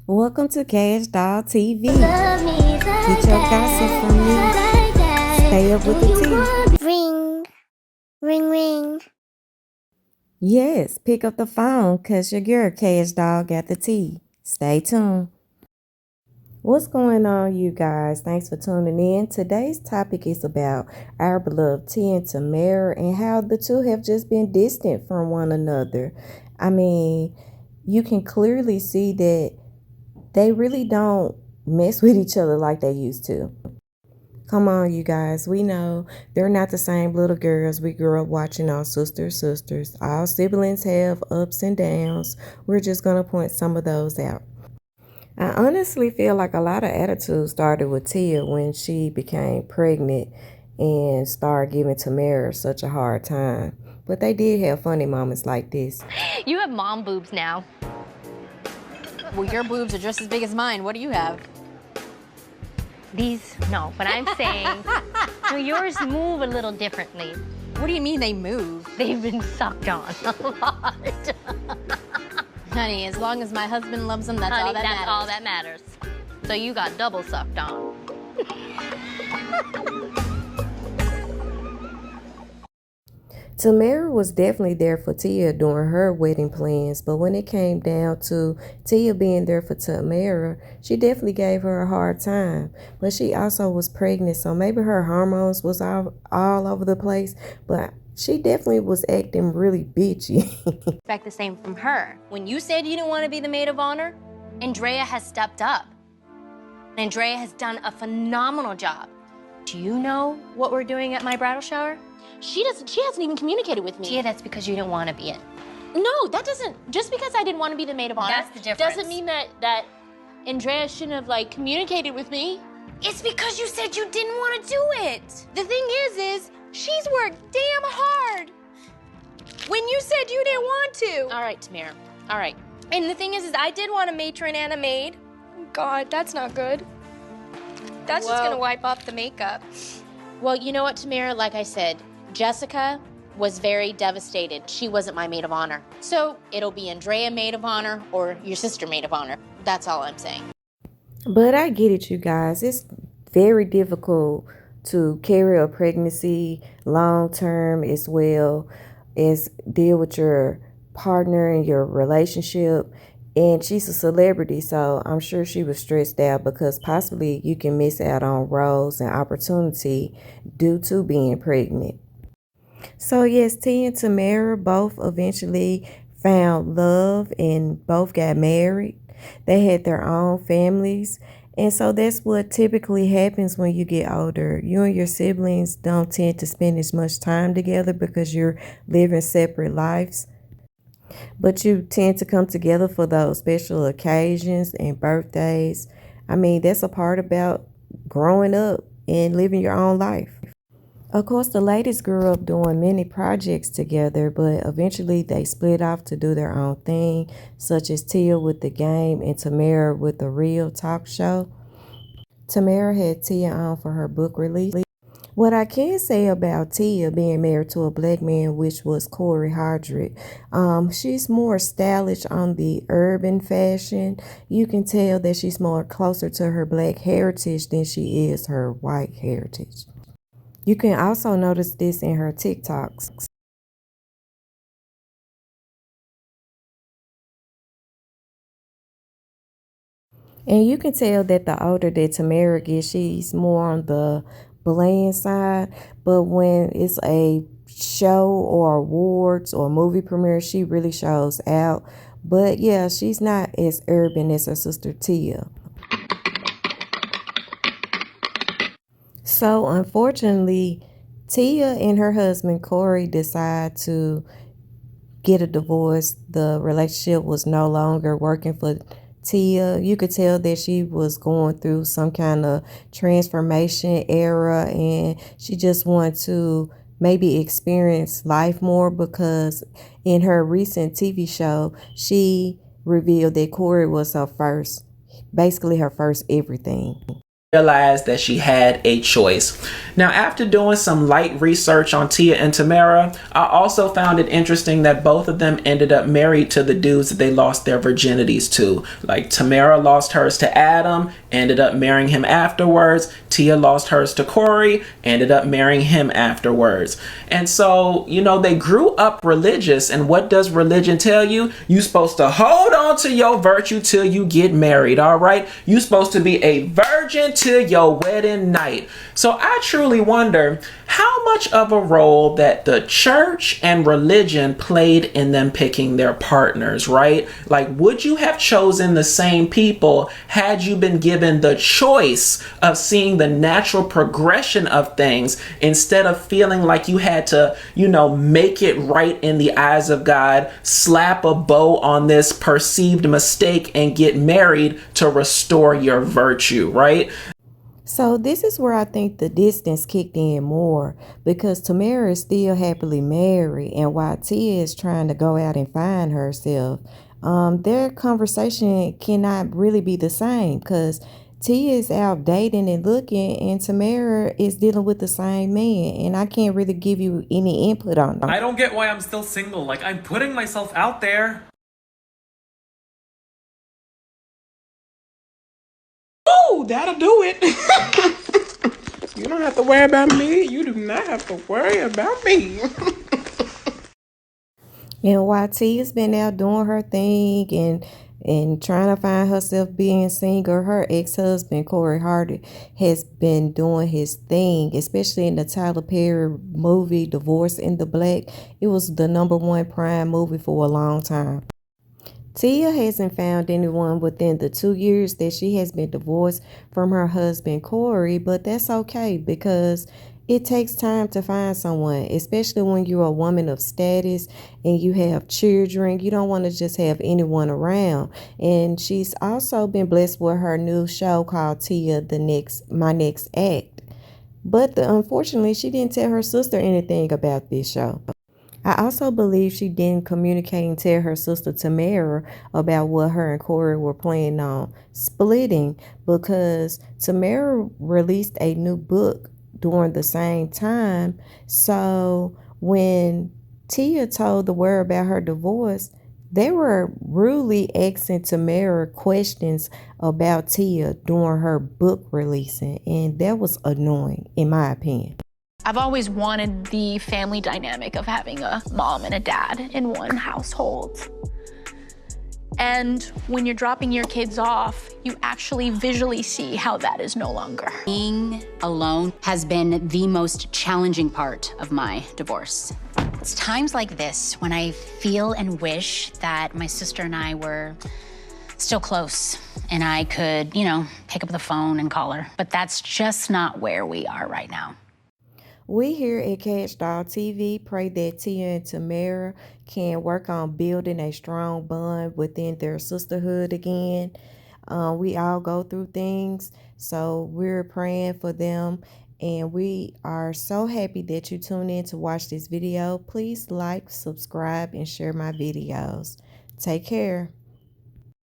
Welcome to Cash Doll TV. Get your gossip from me. Stay up with the tea. Ring, ring, ring. Yes, pick up the phone because your girl Cash Doll got the tea. Stay tuned. What's going on, you guys? Thanks for tuning in. Today's topic is about our beloved T and Tamera and how the two have just been distant from one another. I mean, you can clearly see that they really don't mess with each other like they used to. Come on, you guys. We know they're not the same little girls we grew up watching on Sisters. All siblings have ups and downs. We're just going to point some of those out. I honestly feel like a lot of attitude started with Tia when she became pregnant and started giving Tamera such a hard time. But they did have funny moments like this. You have mom boobs now. Well, your boobs are just as big as mine. What do you have? No, but I'm saying, well, yours move a little differently. What do you mean they move? They've been sucked on a lot. Honey, as long as my husband loves them, that's all that matters. That's all that matters. So you got double sucked on. Tamera was definitely there for Tia during her wedding plans, but when it came down to Tia being there for Tamera, she definitely gave her a hard time. But she also was pregnant, so maybe her hormones was all over the place, but she definitely was acting really bitchy. Expect the same from her. When you said you didn't want to be the maid of honor, Andrea has stepped up. Andrea has done a phenomenal job. Do you know what we're doing at my bridal shower? She hasn't even communicated with me. Tia, that's because you didn't want to be it. No, that doesn't, just because I didn't want to be the maid of honor. That's the difference. Doesn't mean that Andrea shouldn't have communicated with me. It's because you said you didn't want to do it. The thing is she's worked damn hard when you said you didn't want to. All right, Tamera, all right. And the thing is I did want a matron and a maid. God, that's not good. That's just gonna wipe off the makeup. Well, you know what, Tamera, like I said, Jessica was very devastated. She wasn't my maid of honor. So it'll be Andrea maid of honor or your sister maid of honor. That's all I'm saying. But I get it, you guys. It's very difficult to carry a pregnancy long term as well as deal with your partner and your relationship. And she's a celebrity, so I'm sure she was stressed out because possibly you can miss out on roles and opportunity due to being pregnant. So yes, T and Tamera both eventually found love and both got married. They had their own families. And so that's what typically happens when you get older. You and your siblings don't tend to spend as much time together because you're living separate lives. But you tend to come together for those special occasions and birthdays. I mean, that's a part about growing up and living your own life. Of course, the ladies grew up doing many projects together, but eventually they split off to do their own thing, such as Tia with the game and Tamera with the real talk show. Tamera had Tia on for her book release. What I can say about Tia being married to a black man, which was Corey Hardrick, she's more stylish on the urban fashion. You can tell that she's more closer to her black heritage than she is her white heritage. You can also notice this in her TikToks. And you can tell that the older that Tamera gets, she's more on the bland side. But when it's a show or awards or movie premiere, she really shows out. But yeah, she's not as urban as her sister Tia. So unfortunately, Tia and her husband Corey decide to get a divorce. The relationship was no longer working for Tia. You could tell that she was going through some kind of transformation era and she just wanted to maybe experience life more because in her recent TV show, she revealed that Corey was basically her first everything. realized that she had a choice. Now, after doing some light research on Tia and Tamera, I also found it interesting that both of them ended up married to the dudes that they lost their virginities to. Like, Tamera lost hers to Adam, ended up marrying him afterwards. Tia lost hers to Corey, ended up marrying him afterwards. And so, you know, they grew up religious. And what does religion tell you? You're supposed to hold on to your virtue till you get married, all right? You're supposed to be a virgin till your wedding night. So I truly wonder how much of a role that the church and religion played in them picking their partners, right? Like, would you have chosen the same people had you been given the choice of seeing the natural progression of things instead of feeling like you had to, you know, make it right in the eyes of God, slap a bow on this perceived mistake and get married to restore your virtue, right? So this is where I think the distance kicked in more, because Tamera is still happily married, and while Tia is trying to go out and find herself, their conversation cannot really be the same, because Tia is out dating and looking, and Tamera is dealing with the same man, and I can't really give you any input on them. I don't get why I'm still single. Like, I'm putting myself out there. Oh, that'll do it. You don't have to worry about me. You do not have to worry about me. And while Tia's been out doing her thing and trying to find herself being single, her ex-husband Corey Hardy has been doing his thing, especially in the Tyler Perry movie Divorce in the Black. It was the #1 prime movie for a long time. Tia hasn't found anyone within the 2 years that she has been divorced from her husband Corey, but that's okay, because it takes time to find someone, especially when you're a woman of status and you have children. You don't want to just have anyone around. And she's also been blessed with her new show called Tia My Next Act. But unfortunately, she didn't tell her sister anything about this show. I also believe she didn't communicate and tell her sister Tamera about what her and Corey were planning on splitting, because Tamera released a new book during the same time. So when Tia told the world about her divorce, they were rudely asking Tamera questions about Tia during her book releasing, and that was annoying, in my opinion. I've always wanted the family dynamic of having a mom and a dad in one household. And when you're dropping your kids off, you actually visually see how that is no longer. Being alone has been the most challenging part of my divorce. It's times like this when I feel and wish that my sister and I were still close and I could, you know, pick up the phone and call her. But that's just not where we are right now. We here at Catch Dog TV pray that Tia and Tamera can work on building a strong bond within their sisterhood again. We all go through things, so we're praying for them. And we are so happy that you tune in to watch this video. Please like, subscribe, and share my videos. Take care.